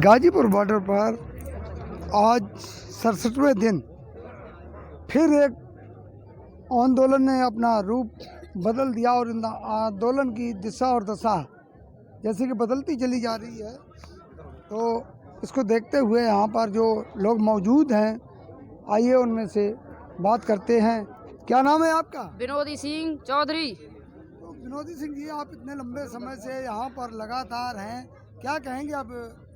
Ghazipur border पर आज 67वें दिन फिर एक आंदोलन ने अपना रूप बदल दिया और इन आंदोलन की दिशा और दशा जैसे कि बदलती चली जा रही है। तो इसको देखते हुए यहाँ पर जो लोग मौजूद हैं, आइए उनमें से बात करते हैं। क्या नाम है आपका? विनोदी सिंह चौधरी। तो विनोदी सिंह जी, आप इतने लंबे समय से यहाँ पर लगातार हैं, क्या कहेंगे? अब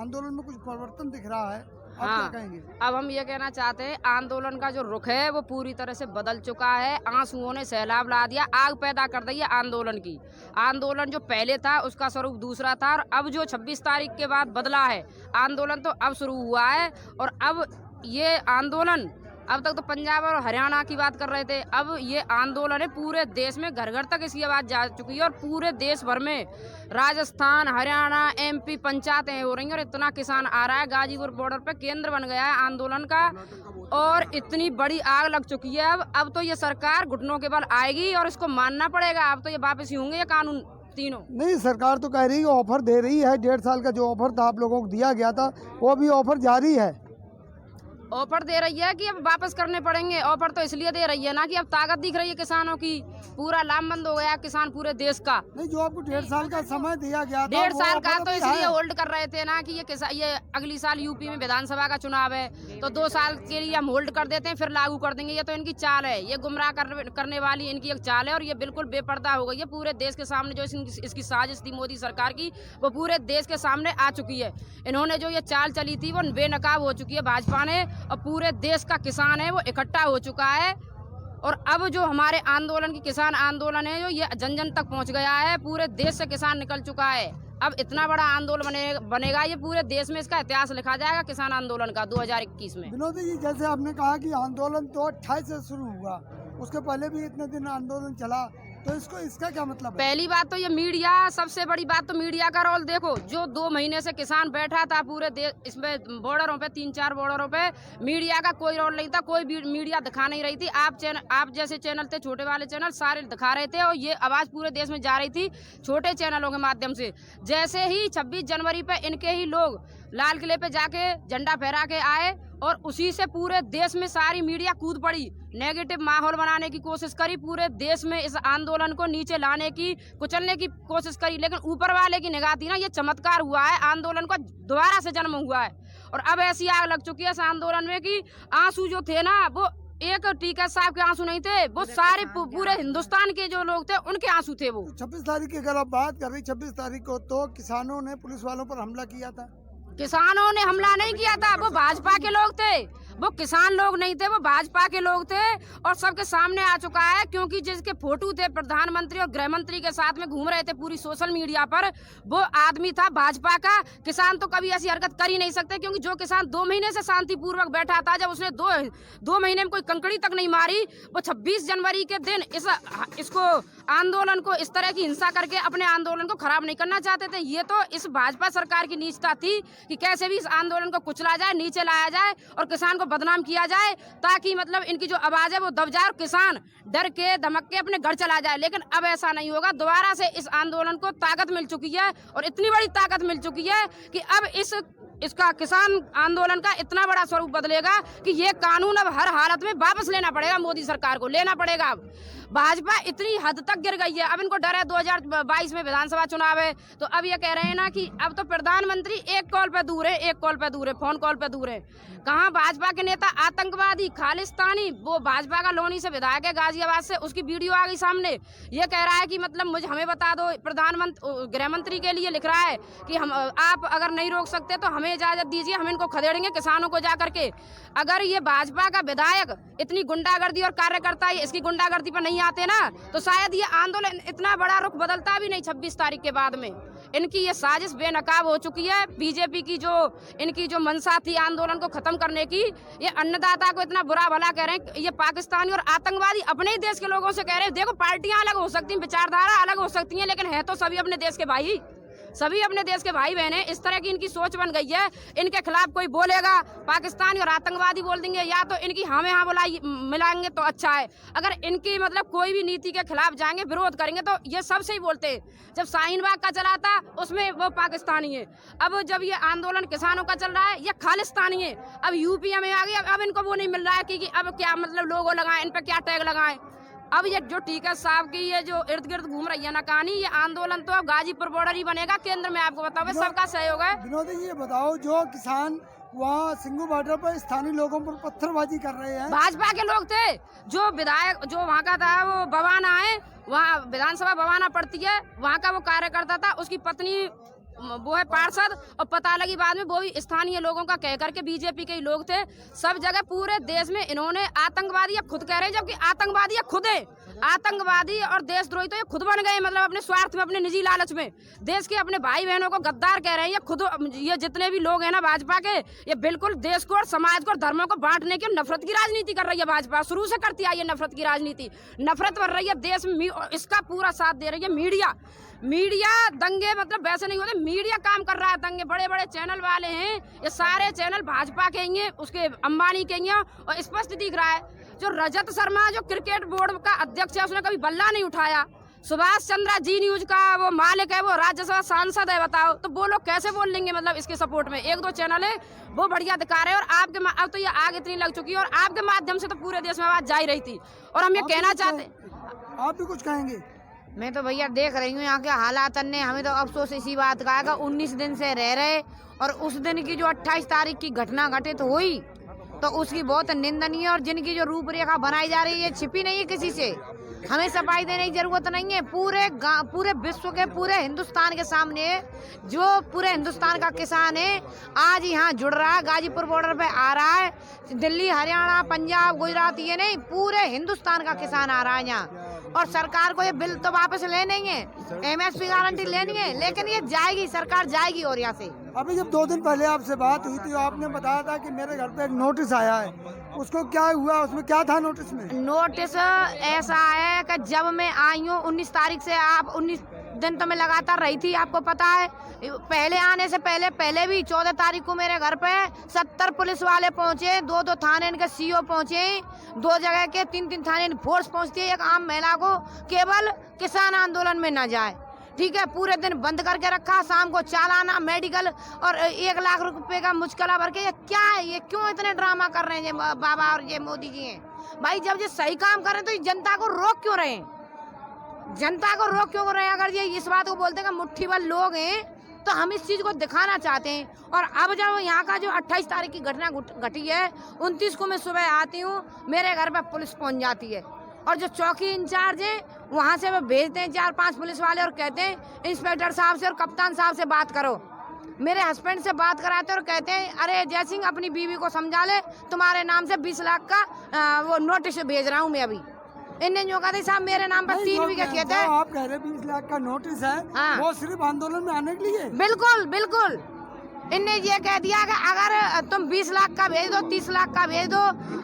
आंदोलन में कुछ परिवर्तन दिख रहा है, आप क्या कहेंगे? अब हम ये कहना चाहते हैं, आंदोलन का जो रुख है वो पूरी तरह से बदल चुका है। आंसुओं ने सैलाब ला दिया, आग पैदा कर दी है आंदोलन की। आंदोलन जो पहले था उसका स्वरूप दूसरा था, और अब जो 26 तारीख के बाद बदला है आंदोलन, तो अब शुरू हुआ है। और अब ये आंदोलन, अब तक तो पंजाब और हरियाणा की बात कर रहे थे, अब ये आंदोलन है पूरे देश में, घर घर तक इसकी आवाज़ जा चुकी है। और पूरे देश भर में राजस्थान, हरियाणा, एमपी पंचायतें हो रही हैं, और इतना किसान आ रहा है। गाजीपुर बॉर्डर पे केंद्र बन गया है आंदोलन का, और इतनी बड़ी आग लग चुकी है। अब तो ये सरकार घुटनों के बल आएगी और इसको मानना पड़ेगा। अब तो ये वापस ही होंगे ये कानून तीनों। नहीं, सरकार तो कह रही है, ऑफर दे रही है। 1.5 साल का जो ऑफर था आप लोगों को दिया गया था, वो भी ऑफर जारी है। ऑफर दे रही है कि अब वापस करने पड़ेंगे। ऑफर तो इसलिए दे रही है ना कि अब ताकत दिख रही है किसानों की, पूरा लामबंद हो गया किसान पूरे देश का। नहीं, जो आपको 1.5 साल का समय दिया गया था, 1.5 साल का तो इसलिए है। होल्ड कर रहे थे ना कि ये अगली साल यूपी में विधानसभा का चुनाव है, तो 2 साल के लिए हम होल्ड कर देते हैं, फिर लागू कर देंगे। ये तो इनकी चाल है, ये गुमराह करने वाली इनकी एक चाल है, और ये बिल्कुल बेपर्दा हो गई है पूरे देश के सामने। जो इसकी साजिश थी मोदी सरकार की, वो पूरे देश के सामने आ चुकी है। इन्होंने जो ये चाल चली थी वो बेनकाब हो चुकी है भाजपा ने, और पूरे देश का किसान है वो इकट्ठा हो चुका है। और अब जो हमारे आंदोलन की किसान आंदोलन है, जो ये जन जन तक पहुंच गया है, पूरे देश से किसान निकल चुका है। अब इतना बड़ा आंदोलन बनेगा, ये पूरे देश में इसका इतिहास लिखा जाएगा किसान आंदोलन का 2021 में। विनोद जी, जैसे आपने कहा कि आंदोलन तो 28 से शुरू हुआ, उसके पहले भी इतने दिन आंदोलन चला, तो इसका क्या मतलब है? पहली बात तो ये मीडिया, सबसे बड़ी बात तो मीडिया का रोल देखो। जो 2 महीने से किसान बैठा था पूरे देश इसमें बॉर्डरों पे, 3-4 बॉर्डरों पे, मीडिया का कोई रोल नहीं था, कोई मीडिया दिखा नहीं रही थी। आप जैसे चैनल थे, छोटे वाले चैनल सारे दिखा रहे थे, और ये आवाज़ पूरे देश में जा रही थी छोटे चैनलों के माध्यम से। जैसे ही 26 जनवरी पे इनके ही लोग लाल किले पे जाके झंडा फहरा के आए, और उसी से पूरे देश में सारी मीडिया कूद पड़ी, नेगेटिव माहौल बनाने की कोशिश करी, पूरे देश में इस आंदोलन को नीचे लाने की, कुचलने की कोशिश करी। लेकिन ऊपर वाले की निगाह थी ना, ये चमत्कार हुआ है, आंदोलन को दोबारा से जन्म हुआ है। और अब ऐसी आग लग चुकी है इस आंदोलन में कि आंसू जो थे ना, वो एक टीका साहब के आंसू नहीं थे, वो सारे पूरे हिंदुस्तान के जो लोग थे उनके आंसू थे वो। 26 तारीख की अगर आप बात कर रही, 26 तारीख को तो किसानों ने पुलिस वालों पर हमला किया था। किसानों ने हमला नहीं किया था, वो भाजपा के लोग थे, वो किसान लोग नहीं थे, वो भाजपा के लोग थे। और सबके सामने आ चुका है, क्योंकि जिसके फोटो थे प्रधानमंत्री और गृह मंत्री के साथ में घूम रहे थे पूरी सोशल मीडिया पर, वो आदमी था भाजपा का। किसान तो कभी ऐसी हरकत कर ही नहीं सकते, क्योंकि जो किसान 2 महीने से शांतिपूर्वक बैठा था, जब उसने 2 महीने में कोई कंकड़ी तक नहीं मारी, वो 26 जनवरी के दिन इसको आंदोलन को इस तरह की हिंसा करके अपने आंदोलन को खराब नहीं करना चाहते थे। ये तो इस भाजपा सरकार की नीचता थी कि कैसे भी इस आंदोलन को कुचला जाए, नीचे लाया जाए, और किसान को बदनाम किया जाए, ताकि मतलब इनकी जो आवाज है वो दब जाए और किसान डर के धमक के अपने घर चला जाए। लेकिन अब ऐसा नहीं होगा, दोबारा से इस आंदोलन को ताकत मिल चुकी है, और इतनी बड़ी ताकत मिल चुकी है कि अब इसका किसान आंदोलन का इतना बड़ा स्वरूप बदलेगा कि ये कानून अब हर हालत में वापस लेना पड़ेगा, मोदी सरकार को लेना पड़ेगा। अब भाजपा इतनी हद तक गिर गई है, अब इनको डर है 2022 में विधानसभा चुनाव है, तो अब ये कह रहे हैं ना कि अब तो प्रधानमंत्री एक कॉल पे दूर है, फोन कॉल पे दूर है। कहाँ भाजपा के नेता आतंकवादी खालिस्तानी, वो भाजपा का लोनी से विधायक है गाजियाबाद से, उसकी वीडियो आ गई सामने। ये कह रहा है कि मतलब हमें बता दो, प्रधानमंत्री गृह मंत्री के लिए लिख रहा है कि आप अगर नहीं रोक सकते तो हमें इजाजत दीजिए, हम इनको खदेड़ेंगे किसानों को जा करके। अगर ये भाजपा का विधायक इतनी गुंडागर्दी और कार्यकर्ता इसकी गुंडागर्दी पर नहीं आते ना, तो शायद ये आंदोलन इतना बड़ा रुख बदलता भी नहीं 26 तारीख के बाद में। इनकी ये साजिश बेनकाब हो चुकी है। बीजेपी की इनकी जो मंशा थी आंदोलन को खत्म करने की, ये अन्नदाता को इतना बुरा भला कह रहे हैं, ये पाकिस्तानी और आतंकवादी अपने ही देश के लोगों से कह रहे हैं। देखो, पार्टियां अलग हो सकती हैं, विचारधारा अलग हो सकती हैं, लेकिन है तो सभी अपने देश के भाई। सभी अपने देश के भाई बहन हैं। इस तरह की इनकी सोच बन गई है, इनके खिलाफ कोई बोलेगा पाकिस्तानी और आतंकवादी बोल देंगे, या तो इनकी हमें यहाँ बुलाई मिलाएंगे तो अच्छा है। अगर इनकी मतलब कोई भी नीति के खिलाफ जाएंगे, विरोध करेंगे, तो ये सबसे ही बोलते हैं। जब शाहीन बाग का चला था उसमें वो पाकिस्तानी है, अब जब ये आंदोलन किसानों का चल रहा है ये खालिस्तानी है। अब यूपी में आ गई, अब इनको वो नहीं मिल रहा है कि अब क्या मतलब लोगो लगाएं, इन पे क्या टैग लगाएं। अब ये जो टीका साहब की ये जो इर्द गिर्द घूम रही है ना कहानी, ये आंदोलन तो अब गाजीपुर बॉर्डर ही बनेगा, केंद्र में आपको बताओ सबका सहयोग है। विनोद ये बताओ, जो किसान वहाँ सिंगू बॉर्डर पर स्थानीय लोगों पर पत्थरबाजी कर रहे हैं, भाजपा के लोग थे। जो विधायक जो वहाँ का था वो बवाना है, वहाँ विधानसभा बवाना पड़ती है, वहाँ का वो कार्यकर्ता था, उसकी पत्नी वो है पार्षद, और पता लगी बाद में वो भी स्थानीय लोगों का कह करके बीजेपी के ही लोग थे। सब जगह पूरे देश में इन्होंने आतंकवादी या खुद कह रहे हैं, जबकि आतंकवादी या खुद है। आतंकवादी और देशद्रोही तो ये खुद बन गए, मतलब अपने स्वार्थ में, अपने निजी लालच में। देश के अपने भाई बहनों को गद्दार कह रहे हैं ये खुद। ये जितने भी लोग हैं ना भाजपा के, ये बिल्कुल देश को और समाज को और धर्मों को बांटने की नफरत की राजनीति कर रही है। भाजपा शुरू से करती आई है नफरत की राजनीति, नफरत बढ़ रही है देश में। इसका पूरा साथ दे रही है मीडिया। दंगे मतलब वैसे नहीं होते, मीडिया काम कर रहा है। दंगे बड़े बड़े चैनल वाले हैं, ये सारे चैनल भाजपा के ही हैं, उसके अंबानी के ही हैं, और स्पष्ट दिख रहा है। जो रजत शर्मा जो क्रिकेट बोर्ड का अध्यक्ष है, उसने कभी बल्ला नहीं उठाया। सुभाष चंद्रा जी न्यूज का वो मालिक है, वो राज्यसभा सांसद है। बताओ तो वो लोग कैसे बोल लेंगे मतलब इसके सपोर्ट में। एक दो चैनल है वो बढ़िया दिखा रहे हैं, और आपके अब तो ये आग इतनी लग चुकी है, और आपके माध्यम से तो पूरे देश में आवाज जा ही रही थी। और हम ये कहना चाहते, आप भी कुछ कहेंगे? मैं तो भैया देख रही हूँ यहाँ के हालात ने, हमें तो अफसोस इसी बात का है कि 19 दिन से रह रहे, और उस दिन की जो 28 तारीख की घटना घटित हुई तो उसकी बहुत निंदनीय, और जिनकी जो रूपरेखा बनाई जा रही है छिपी नहीं है किसी से। हमें सफाई देने की जरूरत नहीं है। पूरे विश्व के, पूरे हिंदुस्तान के सामने, जो पूरे हिंदुस्तान का किसान है आज यहाँ जुड़ रहा है, गाजीपुर बॉर्डर पे आ रहा है। दिल्ली, हरियाणा, पंजाब, गुजरात, ये नहीं पूरे हिंदुस्तान का किसान आ रहा है यहाँ। और सरकार को ये बिल तो वापस लेनी है, MSP गारंटी लेनी है, लेकिन ये जाएगी, सरकार जाएगी। और यहाँ से अभी जब 2 दिन पहले आपसे बात हुई थी, आपने बताया था कि मेरे घर पे एक नोटिस आया है, उसको क्या हुआ? उसमें क्या था नोटिस में? नोटिस ऐसा है कि जब मैं आई हूँ 19 तारीख से, आप 19 दिन तो मैं लगातार रही थी, आपको पता है। पहले आने से पहले भी 14 तारीख को मेरे घर पे 70 पुलिस वाले पहुंचे, 2 थाने इनके CO पहुंचे, 2 जगह के 3 थाने फोर्स पहुंचती है एक आम महिला को केवल किसान आंदोलन में न जाए। ठीक है, पूरे दिन बंद करके रखा, शाम को चालाना, मेडिकल, और 1 लाख रुपए का मुचकला भर के। ये क्या है? ये क्यों इतने ड्रामा कर रहे हैं ये बाबा और ये मोदी जी हैं? भाई जब ये सही काम कर रहे हैं तो जनता को रोक क्यों रहे हैं? जनता को रोक क्यों रहे हैं? अगर ये इस बात को बोलते हैं कि मुट्ठी भर लोग हैं, तो हम इस चीज को दिखाना चाहते हैं। और अब जब यहाँ का जो 28 तारीख की घटना घटी है, 29 को मैं सुबह आती हूँ, मेरे घर पे पुलिस पहुँच जाती है, और जो चौकी इंचार्ज है वहाँ से वो भेजते हैं 4-5 पुलिस वाले, और कहते हैं इंस्पेक्टर साहब से और कप्तान साहब से बात करो। मेरे हस्बैंड से बात कराते और कहते हैं अरे जय सिंह अपनी बीवी को समझा ले, तुम्हारे नाम से 20 लाख का वो नोटिस भेज रहा हूँ मैं अभी। इन्हें जो कहते साहब मेरे नाम पर 3 बीघा खेत है। आप कह रहे 20 लाख का नोटिस है, हाँ। वो सिर्फ आंदोलन में आने के लिए? बिल्कुल। इनने ये कह दिया कि अगर तुम 20 लाख का भेज दो, 30 लाख का भेज दो।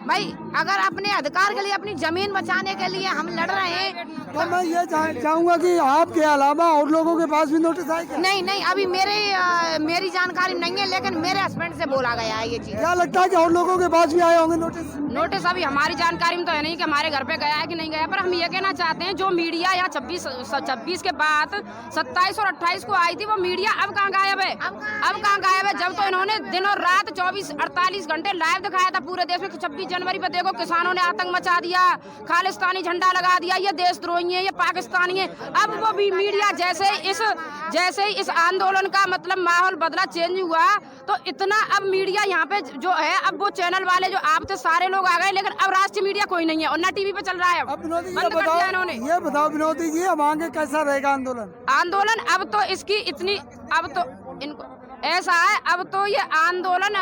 भाई अगर अपने अधिकार के लिए, अपनी जमीन बचाने के लिए हम लड़ रहे हैं, तो मैं ये चाहूँगा कि आपके अलावा और लोगों के पास भी नोटिस आए क्या? नहीं अभी मेरी जानकारी नहीं है, लेकिन मेरे हस्बैंड से बोला गया है ये चीज। क्या लगता है कि और लोगों के पास भी आए होंगे नोटिस? अभी हमारी जानकारी में तो है नहीं कि हमारे घर पे गया है कि नहीं गया, पर हम ये कहना चाहते हैं जो मीडिया या 26 के बाद 27 और 28 को आई थी, वो मीडिया अब कहाँ गायब है? अब कहाँ गायब है? जब तो इन्होंने दिन और रात 24-48 घंटे लाइव दिखाया था पूरे देश में। 26 जनवरी पे देखो किसानों ने आतंक मचा दिया, खालिस्तानी झंडा लगा दिया, ये देशद्रोही है, ये पाकिस्तानी है। अब वो भी मीडिया जैसे इस आंदोलन का मतलब माहौल बदला, चेंज हुआ, तो इतना अब मीडिया यहाँ पे जो है, अब वो चैनल वाले जो आप थे सारे लोग आ गए, लेकिन अब राष्ट्रीय मीडिया कोई नहीं है, और ना टीवी पे चल रहा है। अब विनोदी बंद कर दिया इन्होंने। ये बताओ विनोदी जी, अब आगे कैसा रहेगा आंदोलन? अब तो इसकी इतनी, अब तो इनको ऐसा है, अब तो ये आंदोलन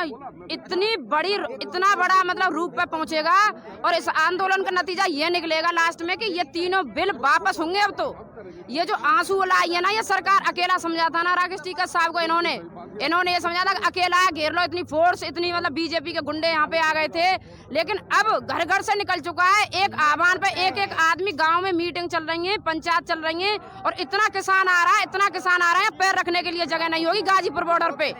इतना बड़ा मतलब रूप पे पहुंचेगा, और इस आंदोलन का नतीजा ये निकलेगा लास्ट में कि ये तीनों बिल वापस होंगे। अब तो ये जो आंसू लाई है ना, ये सरकार अकेला समझा था ना राकेश टीका साहब को, इन्होंने ये समझा था कि अकेला घेर लो, इतनी फोर्स, इतनी मतलब बीजेपी के गुंडे यहाँ पे आ गए थे। लेकिन अब घर घर से निकल चुका है, एक आह्वान पे एक आदमी गांव में मीटिंग चल रही है, पंचायत चल रही है, और इतना किसान आ रहा है, इतना किसान आ रहा है, पैर रखने के लिए जगह नहीं होगी गाजीपुर बॉर्डर पे।